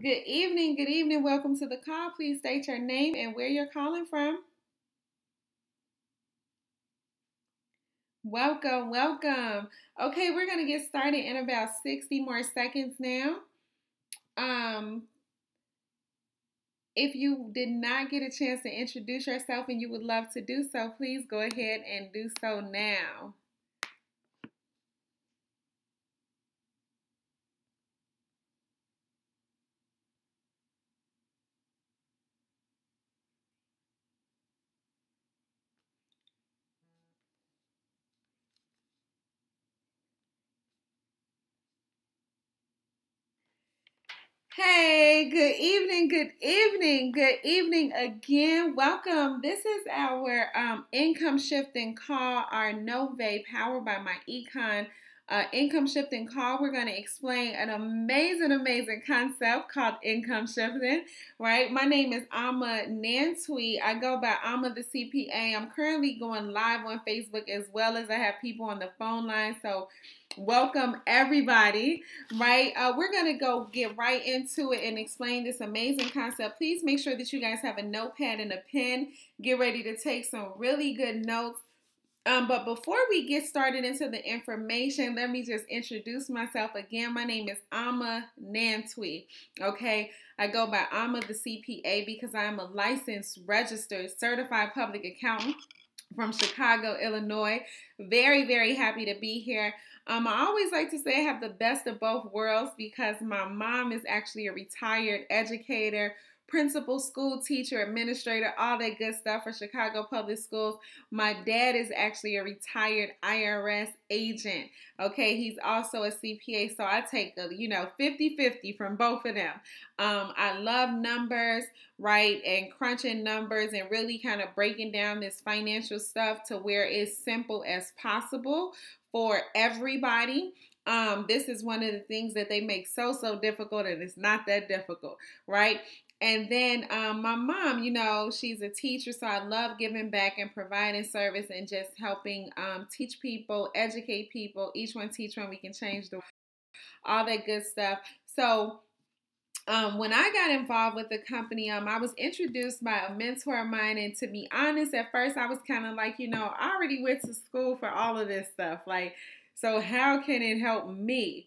Good evening. Good evening. Welcome to the call. Please state your name and where you're calling from. Welcome. Welcome. Okay, we're going to get started in about 60 more seconds now. Um, if you did not get a chance to introduce yourself and you would love to do so, please go ahead and do so now. Hey, good evening, good evening, good evening again. Welcome. This is our income shifting call, our Nove powered by my econ income shifting call. We're going to explain an amazing concept called income shifting, right? My name is Amma Nantwi. I go by Amma the CPA. I'm currently going live on Facebook as well as I have people on the phone line. So welcome everybody, right? We're going to go get right into it and explain this amazing concept. Please make sure that you guys have a notepad and a pen. Get ready to take some really good notes. But before we get started into the information, let me just introduce myself again. My name is Amma Nantwi. Okay, I go by Amma the CPA because I am a licensed, registered, certified public accountant from Chicago, Illinois. Very happy to be here. I always like to say I have the best of both worlds because my mom is actually a retired educator, principal, school teacher, administrator, all that good stuff for Chicago Public Schools. My dad is actually a retired IRS agent. Okay, he's also a CPA, so I take a 50-50 from both of them. I love numbers, right, and crunching numbers and really kind of breaking down this financial stuff to where it's simple as possible for everybody. This is one of the things that they make so difficult, and it's not that difficult, right? And then my mom, she's a teacher, so I love giving back and providing service and just helping teach people, educate people. Each one teach one, we can change the world, all that good stuff. So when I got involved with the company, I was introduced by a mentor of mine, and to be honest, at first I was kind of like, I already went to school for all of this stuff, like, so how can it help me?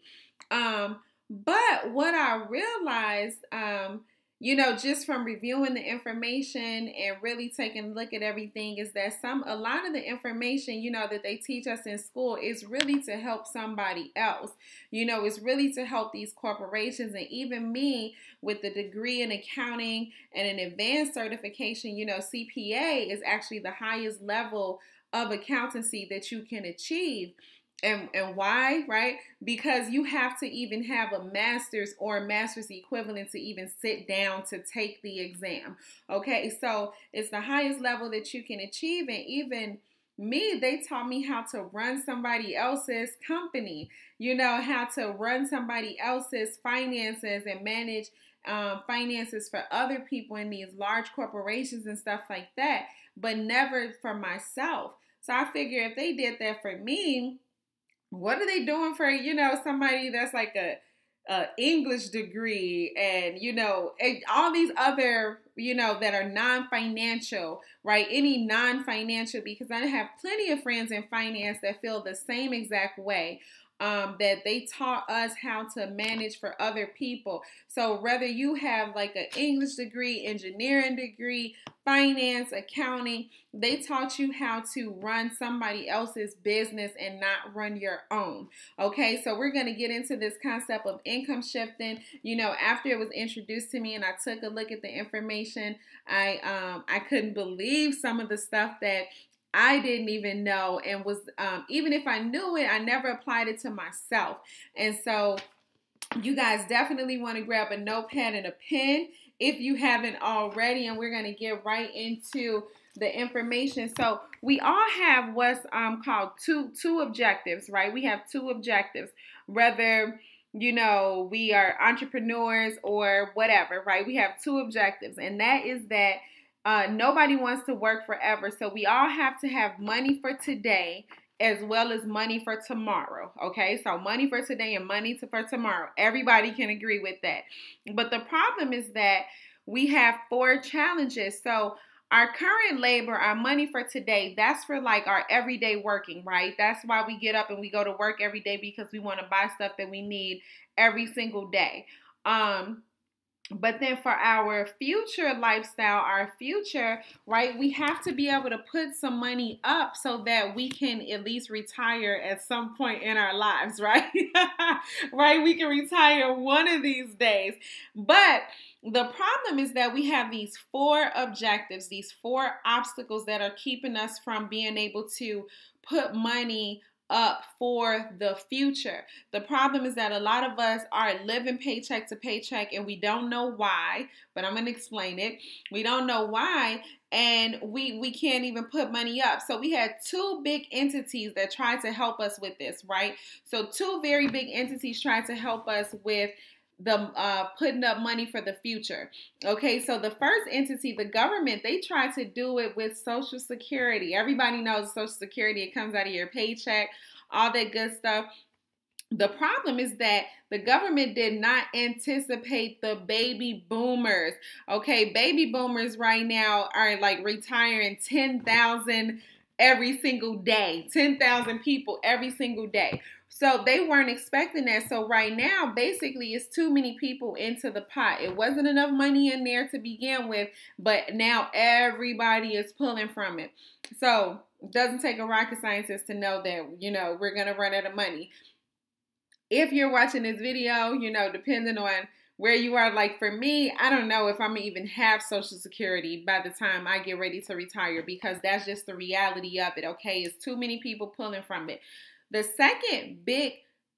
But what I realized, just from reviewing the information and really taking a look at everything is that a lot of the information, that they teach us in school is really to help somebody else. It's really to help these corporations, and even me with the degree in accounting and an advanced certification, CPA is actually the highest level of accountancy that you can achieve. And why, right? Because you have to even have a master's or a master's equivalent to even sit down to take the exam. Okay, so it's the highest level that you can achieve. And even me, they taught me how to run somebody else's company, how to run somebody else's finances and manage finances for other people in these large corporations and stuff like that, but never for myself. So I figure if they did that for me, what are they doing for, somebody that's like a English degree and, and all these other, that are non-financial, right? Any non-financial, because I have plenty of friends in finance that feel the same exact way. That they taught us how to manage for other people. So whether you have like an English degree, engineering degree, finance, accounting, they taught you how to run somebody else's business and not run your own. Okay, so we're going to get into this concept of income shifting. After it was introduced to me and I took a look at the information, I couldn't believe some of the stuff that I didn't even know, and was even if I knew it, I never applied it to myself. And so you guys definitely want to grab a notepad and a pen if you haven't already, and we're going to get right into the information. So we all have what's called two objectives, right? We have two objectives, whether we are entrepreneurs or whatever, right? We have two objectives, and that is that nobody wants to work forever. So we all have to have money for today as well as money for tomorrow. Okay, so money for today and money for tomorrow. Everybody can agree with that. But the problem is that we have 4 challenges. So our current labor, our money for today, that's for like our everyday working, right? That's why we get up and we go to work every day, because we want to buy stuff that we need every single day. But then for our future lifestyle, our future, right, we have to be able to put some money up so that we can at least retire at some point in our lives, right? Right? We can retire one of these days. But the problem is that we have these 4 objectives, these 4 obstacles that are keeping us from being able to put money up for the future. The problem is that a lot of us are living paycheck to paycheck, and we don't know why, but I'm going to explain it. We don't know why, and we can't even put money up. So we had 2 big entities that tried to help us with this, right? So 2 very big entities tried to help us with the putting up money for the future. Okay, so the first entity, the government, they try to do it with Social Security. Everybody knows Social Security, it comes out of your paycheck, all that good stuff. The problem is that the government did not anticipate the baby boomers. Okay, baby boomers right now are like retiring 10,000 every single day, 10,000 people every single day. So they weren't expecting that. So right now, basically, it's too many people into the pot. It wasn't enough money in there to begin with, but now everybody is pulling from it. So it doesn't take a rocket scientist to know that, we're going to run out of money. If you're watching this video, depending on where you are, like for me, I don't know if I'm going to even have Social Security by the time I get ready to retire, because that's just the reality of it, okay? It's too many people pulling from it. The second big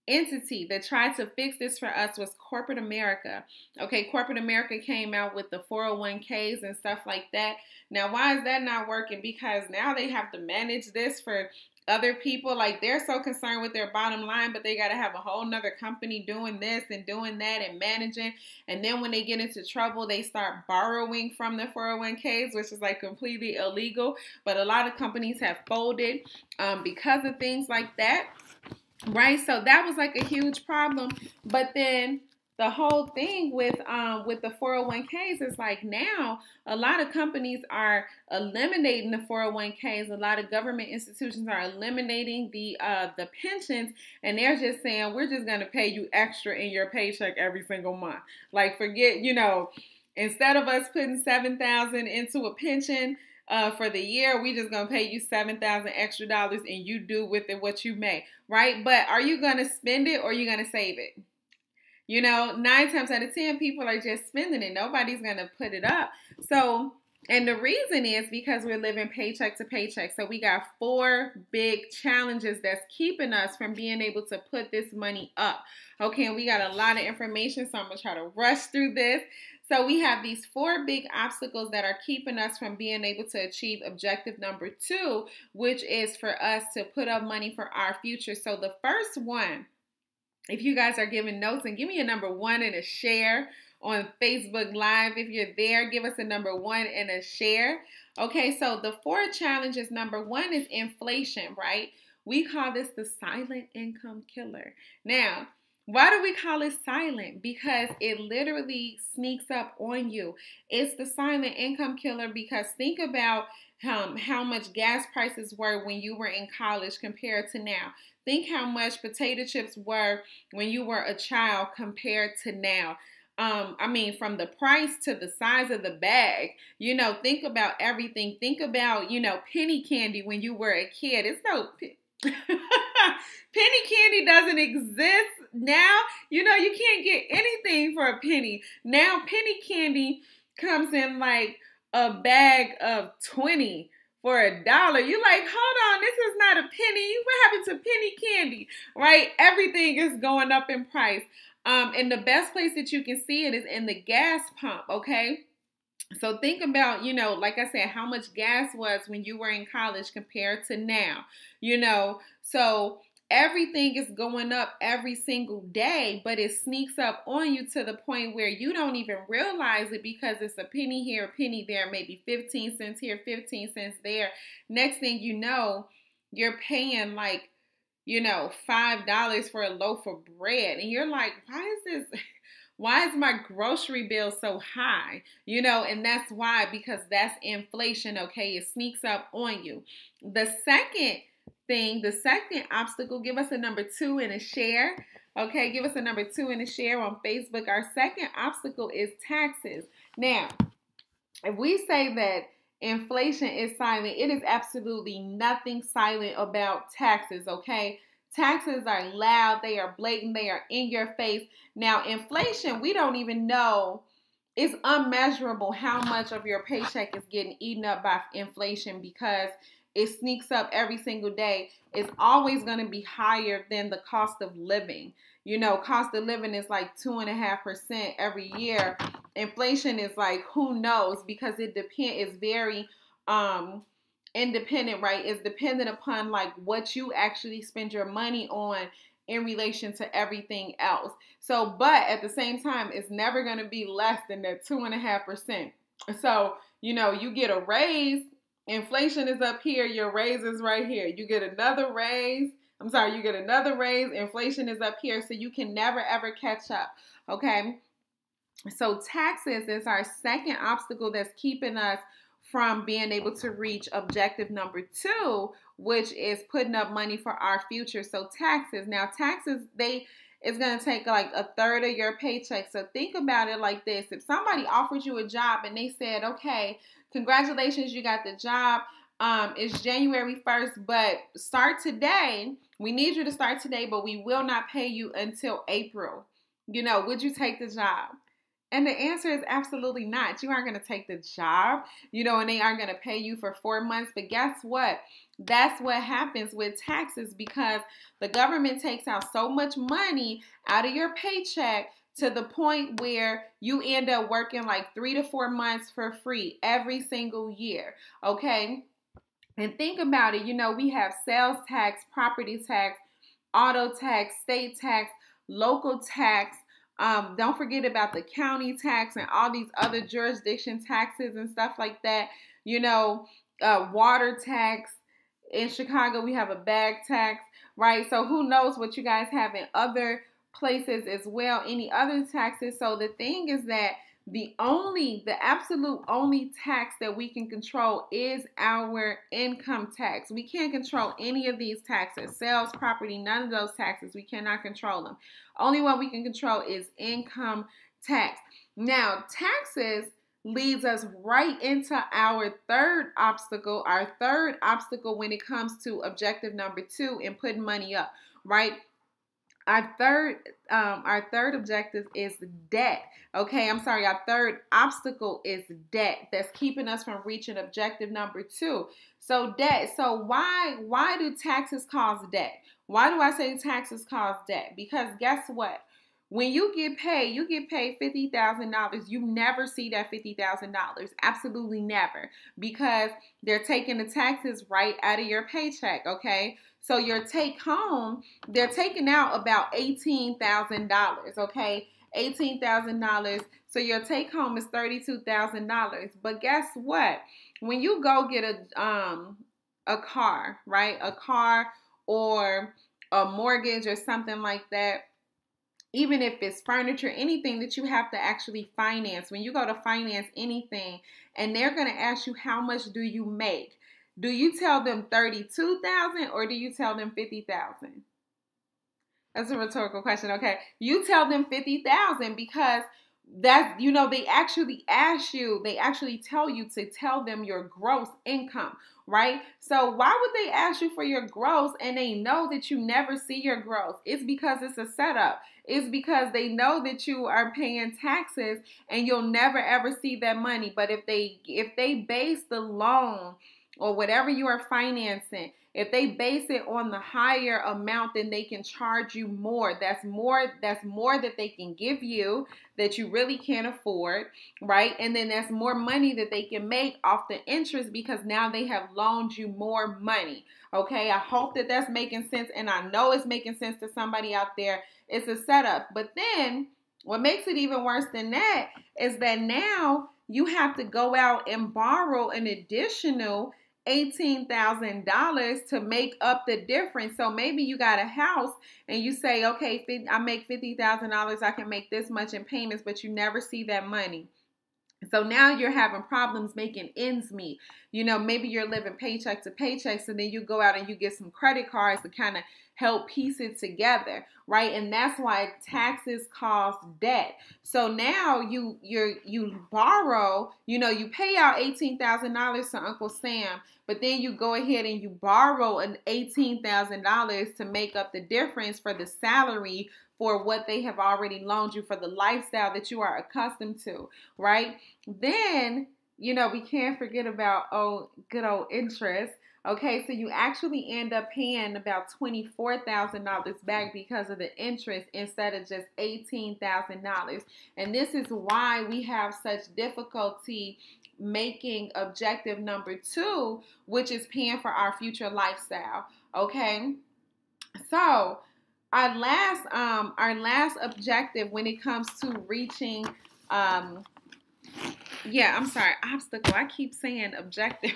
entity that tried to fix this for us was corporate America. Okay, corporate America came out with the 401ks and stuff like that. Now, why is that not working? Because now they have to manage this for other people. Like, they're so concerned with their bottom line, but they got to have a whole nother company doing this and doing that and managing. And then when they get into trouble, they start borrowing from the 401ks, which is like completely illegal. But a lot of companies have folded because of things like that, right? So that was like a huge problem. But then the whole thing with the 401ks is like, now a lot of companies are eliminating the 401ks. A lot of government institutions are eliminating the pensions, and they're just saying, we're just going to pay you extra in your paycheck every single month. Like, forget, instead of us putting $7,000 into a pension for the year, we just gonna pay you $7,000 extra dollars, and you do with it what you may, right? But are you gonna spend it, or are you gonna save it? 9 times out of 10, people are just spending it. Nobody's going to put it up. So, and the reason is because we're living paycheck to paycheck. So we got 4 big challenges that's keeping us from being able to put this money up. Okay, and we got a lot of information, so I'm going to try to rush through this. So we have these 4 big obstacles that are keeping us from being able to achieve objective number 2, which is for us to put up money for our future. So the first one, if you guys are giving notes, and give me a number 1 and a share on Facebook Live. If you're there, give us a number 1 and a share. Okay, so the 4 challenges, number 1 is inflation, right? We call this the silent income killer. Now, why do we call it silent? Because it literally sneaks up on you. It's the silent income killer because think about how much gas prices were when you were in college compared to now. Think how much potato chips were when you were a child compared to now. From the price to the size of the bag, think about everything. Think about, penny candy when you were a kid. It's no... Penny candy doesn't exist now. You can't get anything for a penny. Now penny candy comes in like a bag of 20 for $1. You're like, hold on, this is not a penny. What happened to penny candy? Right? Everything is going up in price. And the best place that you can see it is in the gas pump, okay? So think about, like I said, how much gas was when you were in college compared to now, So everything is going up every single day, but it sneaks up on you to the point where you don't even realize it because it's a penny here, a penny there, maybe 15 cents here, 15 cents there. Next thing you know, you're paying like, $5 for a loaf of bread. And you're like, why is my grocery bill so high? And that's why, because that's inflation, okay? It sneaks up on you. The second obstacle, give us a number 2 and a share. Okay, give us a number 2 and a share on Facebook. Our second obstacle is taxes. Now, if we say that inflation is silent, it is absolutely nothing silent about taxes, okay? Taxes are loud, they are blatant, they are in your face. Now, inflation, we don't even know. It's unmeasurable how much of your paycheck is getting eaten up by inflation because it sneaks up every single day. It's always going to be higher than the cost of living. Cost of living is like 2.5% every year. Inflation is like, who knows? Because it's very independent, right? It's dependent upon like what you actually spend your money on in relation to everything else. So, but at the same time, it's never going to be less than that 2.5%. So, you get a raise. Inflation is up here. Your raise is right here. You get another raise. You get another raise. Inflation is up here. So you can never, ever catch up. Okay. So taxes is our second obstacle that's keeping us from being able to reach objective number 2, which is putting up money for our future. So taxes. Now taxes, it's going to take like a third of your paycheck. So think about it like this. If somebody offered you a job and they said, okay, congratulations, you got the job. It's January 1st, but start today. We need you to start today, but we will not pay you until April. Would you take the job? And the answer is absolutely not. You aren't going to take the job, and they aren't going to pay you for 4 months. But guess what? That's what happens with taxes because the government takes out so much money out of your paycheck to the point where you end up working like 3 to 4 months for free every single year. Okay? And think about it. We have sales tax, property tax, auto tax, state tax, local tax. Don't forget about the county tax and all these other jurisdiction taxes and stuff like that. Water tax. In Chicago, we have a bag tax, right? So who knows what you guys have in other places as well, any other taxes. So the thing is that the absolute only tax that we can control is our income tax. We can't control any of these taxes, sales, property, none of those taxes. We cannot control them. Only one we can control is income tax. Now, taxes leads us right into our third obstacle. Our third obstacle when it comes to objective number 2 and putting money up, right? Our third objective is debt. Okay, our third obstacle is debt. That's keeping us from reaching objective number 2. So debt. So why do taxes cause debt? Why do I say taxes cause debt? Because guess what? When you get paid $50,000. You never see that $50,000. Absolutely never. Because they're taking the taxes right out of your paycheck, okay? So your take home, they're taking out about $18,000, okay? $18,000. So your take home is $32,000. But guess what? When you go get a car, right? A car or a mortgage or something like that, even if it's furniture, anything that you have to actually finance, when you go to finance anything and they're going to ask you how much do you make, do you tell them $32,000 or do you tell them $50,000? That's a rhetorical question, okay? You tell them $50,000 because that's, they actually ask you, they actually tell you to tell them your gross income, right? So why would they ask you for your gross and they know that you never see your gross? It's because it's a setup. It's because they know that you are paying taxes and you'll never ever see that money. But if they base the loan or whatever you are financing, if they base it on the higher amount, then they can charge you more. That's more that they can give you that you really can't afford, right? And then that's more money that they can make off the interest because now they have loaned you more money. Okay, I hope that that's making sense, and I know it's making sense to somebody out there. It's a setup. But then what makes it even worse than that is that now you have to go out and borrow an additional $18,000 to make up the difference. So maybe you got a house and you say, okay, I make $50,000. I can make this much in payments, but you never see that money. So now you're having problems making ends meet. You know, maybe you're living paycheck to paycheck, so then you go out and you get some credit cards to kind of help piece it together, right? And that's why taxes cause debt. So now you borrow, you know, you pay out $18,000 to Uncle Sam, but then you go ahead and you borrow an $18,000 to make up the difference for the salary for what they have already loaned you for the lifestyle that you are accustomed to, right? Then, you know, we can't forget about, good old interest. Okay, so you actually end up paying about $24,000 back because of the interest instead of just $18,000. And this is why we have such difficulty making objective number 2, which is paying for our future lifestyle. Okay, so our last objective when it comes to reaching, obstacle. I keep saying objective.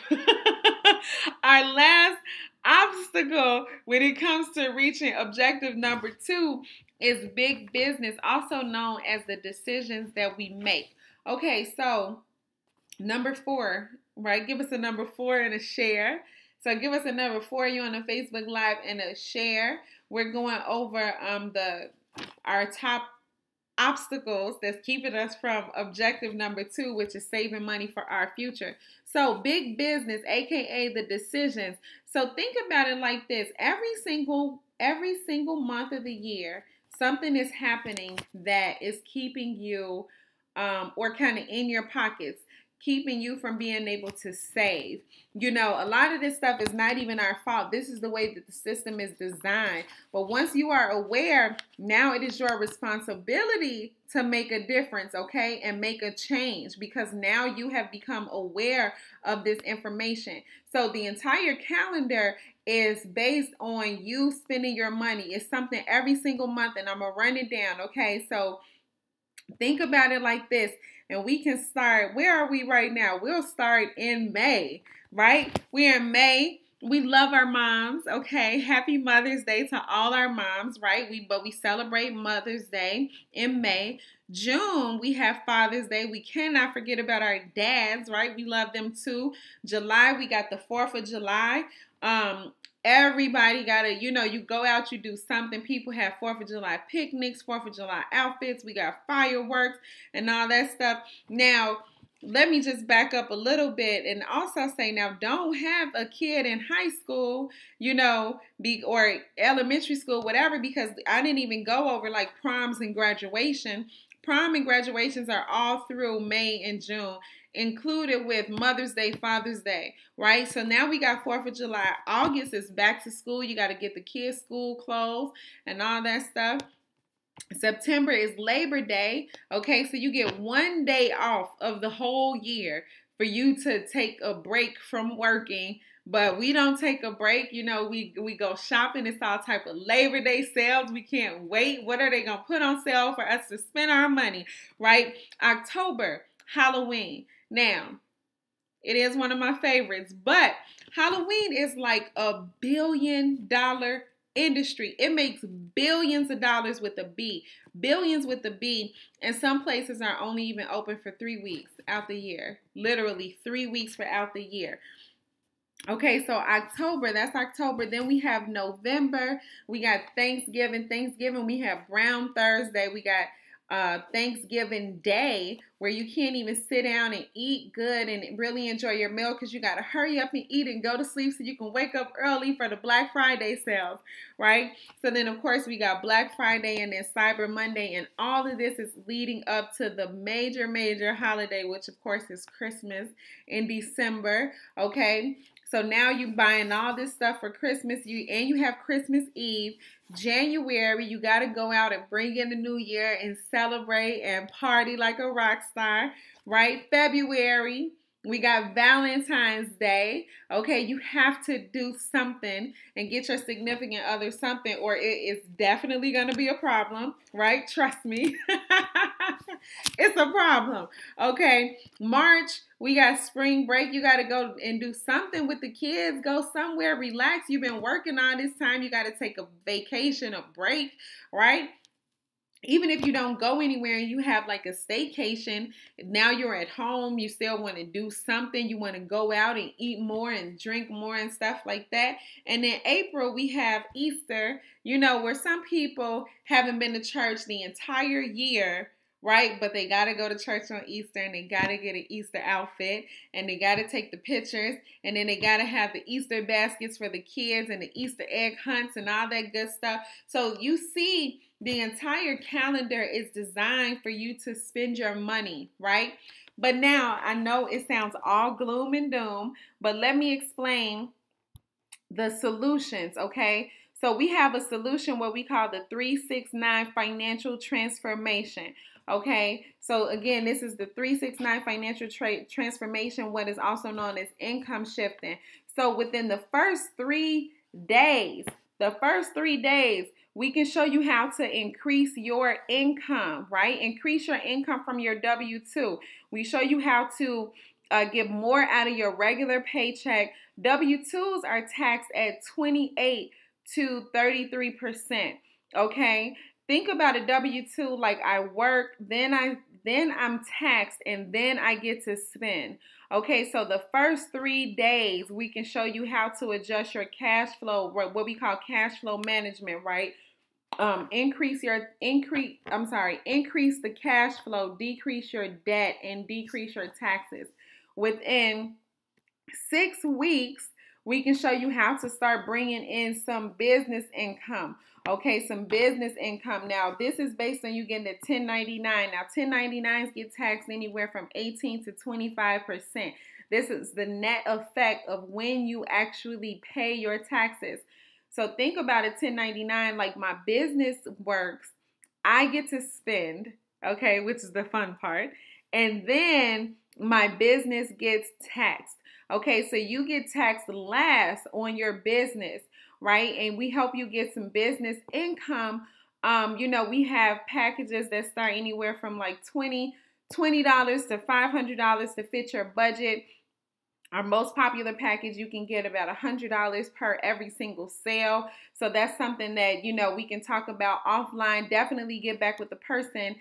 Our last obstacle when it comes to reaching objective number 2 is big business, also known as the decisions that we make. Okay, so number 4, right? Give us a number 4 and a share. So give us a number 4, you on the Facebook Live, and a share. We're going over our top obstacles that's keeping us from objective number 2, which is saving money for our future. So big business, aka the decisions. So think about it like this: every single month of the year, something is happening that is keeping you, or kind of in your pockets, keeping you from being able to save. You know, a lot of this stuff is not even our fault. This is the way that the system is designed. But once you are aware, now it is your responsibility to make a difference, okay, and make a change, because now you have become aware of this information. So the entire calendar is based on you spending your money. It's something every single month, and I'm going to run it down, okay? So think about it like this. And we can start, where are we right now? We'll start in May, right? We're in May. We love our moms, okay? Happy Mother's Day to all our moms, right? But we celebrate Mother's Day in May. June, we have Father's Day. We cannot forget about our dads, right? We love them too. July, we got the 4th of July. Everybody gotta, you go out, you do something. People have 4th of July picnics, 4th of July outfits. We got fireworks and all that stuff. Now, let me just back up a little bit and also say, now, don't have a kid in high school, or elementary school, whatever, because I didn't even go over like proms and graduation. Prom and graduations are all through May and June, included with Mother's Day, Father's Day, right? So now we got 4th of July. August is back to school. You got to get the kids' school clothes and all that stuff. September is Labor Day. Okay, so you get 1 day off of the whole year for you to take a break from working. But we don't take a break. We go shopping. It's all type of Labor Day sales. We can't wait. What are they going to put on sale for us to spend our money, right? October, Halloween. Now, it is one of my favorites, but Halloween is like $1 billion industry. It makes billions of dollars with a B. Billions with a B. And some places are only even open for 3 weeks out the year. Literally 3 weeks for out the year. Okay, so October, that's October. Then we have November. We got Thanksgiving. We have Brown Thursday. We got Thanksgiving Day, where you can't even sit down and eat good and really enjoy your meal because you got to hurry up and eat and go to sleep so you can wake up early for the Black Friday sales, right? So then, of course, we got Black Friday and then Cyber Monday, and all of this is leading up to the major holiday, which, of course, is Christmas in December, okay? So now you buying all this stuff for Christmas, and you have Christmas Eve. January, you got to go out and bring in the new year and celebrate and party like a rock star, right? February, we got Valentine's Day. Okay, you have to do something and get your significant other something, or it is definitely going to be a problem, right? Trust me. It's a problem. Okay, March, We got spring break. You got to go and do something with the kids. Go somewhere, relax. You've been working all this time. You got to take a vacation, a break, right? Even if you don't go anywhere and you have like a staycation, now you're at home, you still want to do something. You want to go out and eat more and drink more and stuff like that. And then April, we have Easter, you know, where some people haven't been to church the entire year, right? But they got to go to church on Easter and they got to get an Easter outfit and they got to take the pictures and then they got to have the Easter baskets for the kids and the Easter egg hunts and all that good stuff. So you see, the entire calendar is designed for you to spend your money, right? But now I know it sounds all gloom and doom, but let me explain the solutions, okay? So we have a solution, what we call the 369 financial transformation, okay? So again, this is the 369 financial transformation, what is also known as income shifting. So within the first 3 days, we can show you how to increase your income, right? Increase your income from your W-2. We show you how to get more out of your regular paycheck. W-2s are taxed at 28 to 33%, okay? Think about a W-2 like I work, then I'm taxed, and then I get to spend. Okay, so the first 3 days, we can show you how to adjust your cash flow, what we call cash flow management, right? Increase the cash flow, decrease your debt, and decrease your taxes. Within 6 weeks, we can show you how to start bringing in some business income. Okay, some business income. Now, this is based on you getting a 1099. Now, 1099s get taxed anywhere from 18 to 25%. This is the net effect of when you actually pay your taxes. So think about a 1099, like my business works. I get to spend, okay, which is the fun part. And then my business gets taxed. Okay, so you get taxed last on your business, right? And we help you get some business income. You know, we have packages that start anywhere from like $20 to $500 to fit your budget. Our most popular package, you can get about $100 per every single sale. So that's something that, you know, we can talk about offline. Definitely get back with the person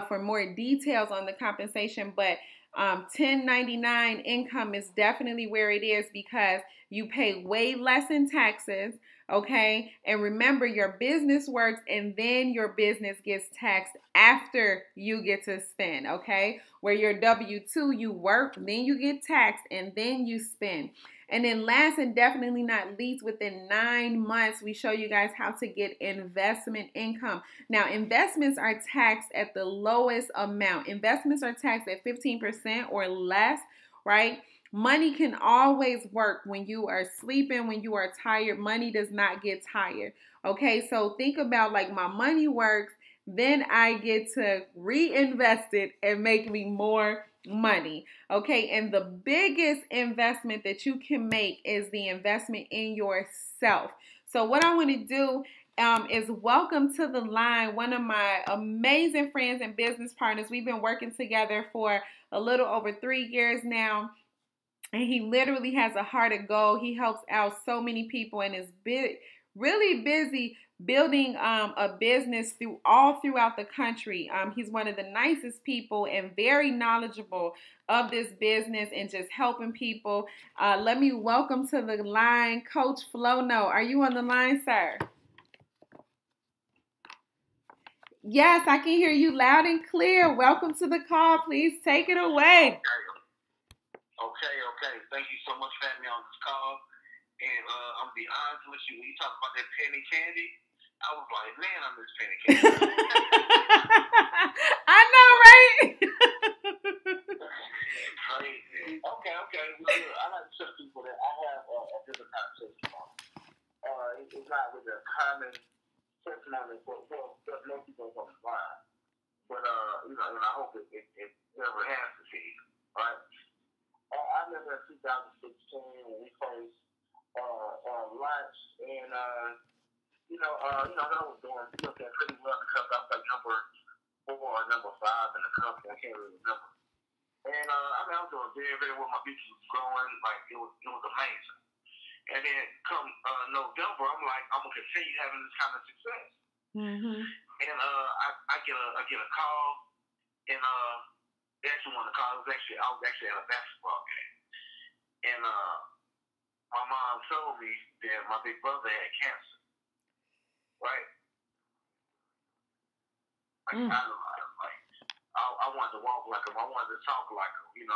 for more details on the compensation. But 1099 income is definitely where it is because you pay way less in taxes, okay? And remember, your business works and then your business gets taxed after you get to spend, okay? Where your W-2, you work, then you get taxed, and then you spend. And then last and definitely not least, within 9 months, we show you guys how to get investment income. Now, investments are taxed at the lowest amount. Investments are taxed at 15% or less, right? Money can always work when you are sleeping, when you are tired. Money does not get tired, okay? So think about like my money works, then I get to reinvest it and make me more money, okay? And the biggest investment that you can make is the investment in yourself. So what I want to do is welcome to the line one of my amazing friends and business partners. We've been working together for a little over 3 years now. And he literally has a heart of gold. He helps out so many people and is really busy building a business throughout the country. He's one of the nicest people and very knowledgeable of this business and just helping people. Let me welcome to the line Coach Flono. Are you on the line, sir? Yes, I can hear you loud and clear. Welcome to the call. Please take it away. Okay. Thank you so much for having me on this call. And I'm gonna be honest with you, when you talk about that penny candy, I was like, man, I miss penny candy. I know, right? Crazy. Okay. Well, I like to tell people that I have a different conversation on. It's not with a common testimony for most people on the line. But you know, and I hope it never has to see, right? I remember in 2016 when we first launched, and you know, I was doing pretty well because I was like number 4 or number 5 in the company. I can't really remember. And I mean, I was doing very, very well. My business was growing, like it was amazing. And then come November, I'm like, I'm gonna continue having this kind of success. Mm-hmm. And I get a call, and they actually wanted to call. I was actually at a basketball game, and my mom told me that my big brother had cancer. Right? Like I wanted to walk like him. I wanted to talk like him.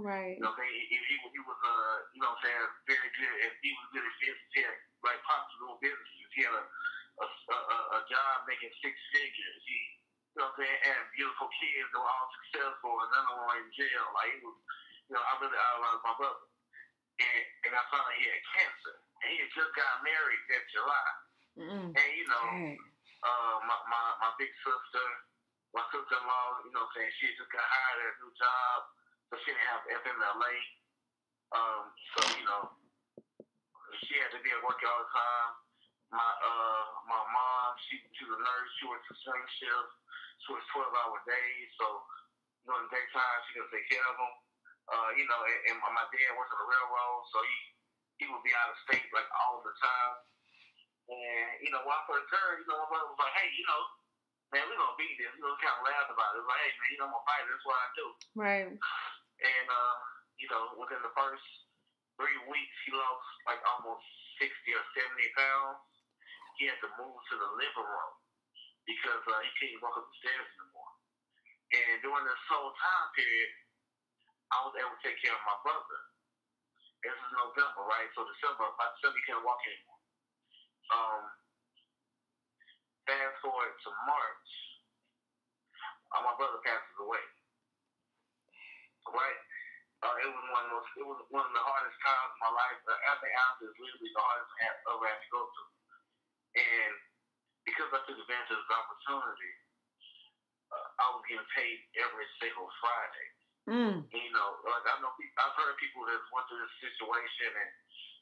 Right. He was you know what I'm saying, very good. And he was good at business. He had like profitable businesses. He had a job making six figures. He, you know what I'm saying, and beautiful kids that were all successful, and none of them were in jail. Like he was, I really idolized my brother. And I found out he had cancer, and he had just got married that July. Mm-hmm. And my big sister, my sister-in-law, you know what I'm saying, she just got hired at a new job, so she didn't have FMLA. So, she had to be at work all the time. My mom, she was a nurse, she worked a swing shift, she worked 12-hour days, so, in the daytime, she could take care of them. And my dad worked on the railroad, so he would be out of state, like, all the time. And, when I first heard, my mother was like, hey, man, we're going to beat this. Kind of laughed about it. It was like, hey, man, I'm going to fight. That's what I do. Right. And, within the first 3 weeks, he lost like almost 60 or 70 pounds. He had to move to the living room because he couldn't walk up the stairs anymore. And during this whole time period, I was able to take care of my brother. This is November, right? So by December, he couldn't walk anymore. Fast forward to March, my brother passes away. Right? It was one of the hardest times of my life. After Alpha is literally the hardest I ever had to go through. And because I took advantage of this opportunity, I was getting paid every single Friday. Like I know I've heard people that went through this situation, and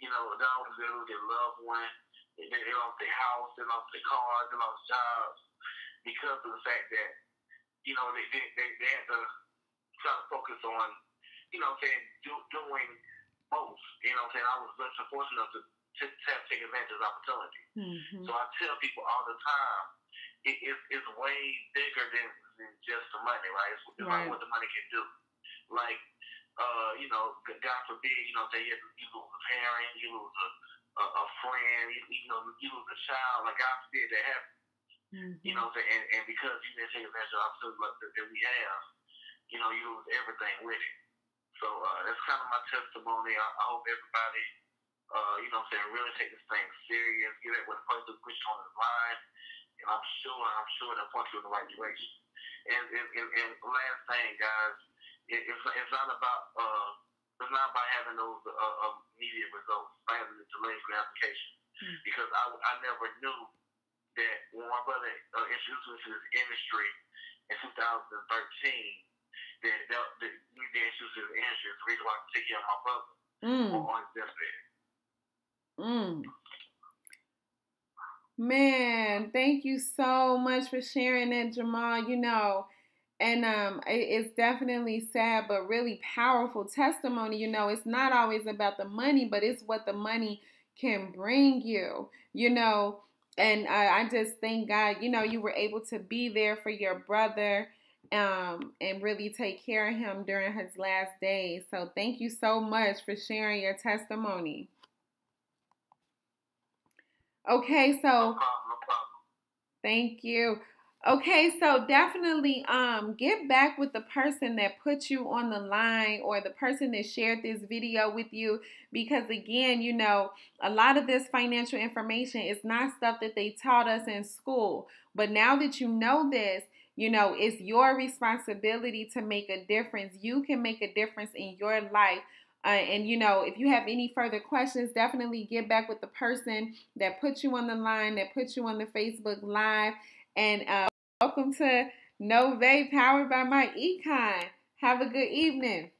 they always lose their loved one. They lost their house, they lost their cars, they lost jobs because of the fact that, they had to try to focus on, doing most. I was lucky and fortunate enough to take advantage of the opportunity. Mm-hmm. So I tell people all the time, it's way bigger than just the money, right? It's right. Like what the money can do. Like, God forbid, you lose a parent, you lose a friend, you lose a child, like God forbid that happen. Mm-hmm. And because you didn't take advantage of the opportunity that we have, you lose everything with it. So that's kind of my testimony. I hope everybody, really take this thing serious, get it with the person who puts you on the line, and I'm sure they'll point you in the right direction. And last thing, guys, it's not about having those immediate results, by having the delayed gratification. Mm-hmm. Because I never knew that when my brother introduced me to this industry in 2013, that the introduced to the industry is the reason why I can take care of my brother on his deathbed. Man, thank you so much for sharing that, Jamal. And it's definitely sad, but really powerful testimony. It's not always about the money, but it's what the money can bring you. And I just thank God, you were able to be there for your brother, and really take care of him during his last days. So thank you so much for sharing your testimony. Okay, so no problem. Thank you. Okay, so definitely get back with the person that put you on the line or the person that shared this video with you, because again, a lot of this financial information is not stuff that they taught us in school. But now that you know this, it's your responsibility to make a difference. You can make a difference in your life. And if you have any further questions, definitely get back with the person that put you on the line, that put you on the Facebook Live. And welcome to No Vape, powered by my Econ. Have a good evening.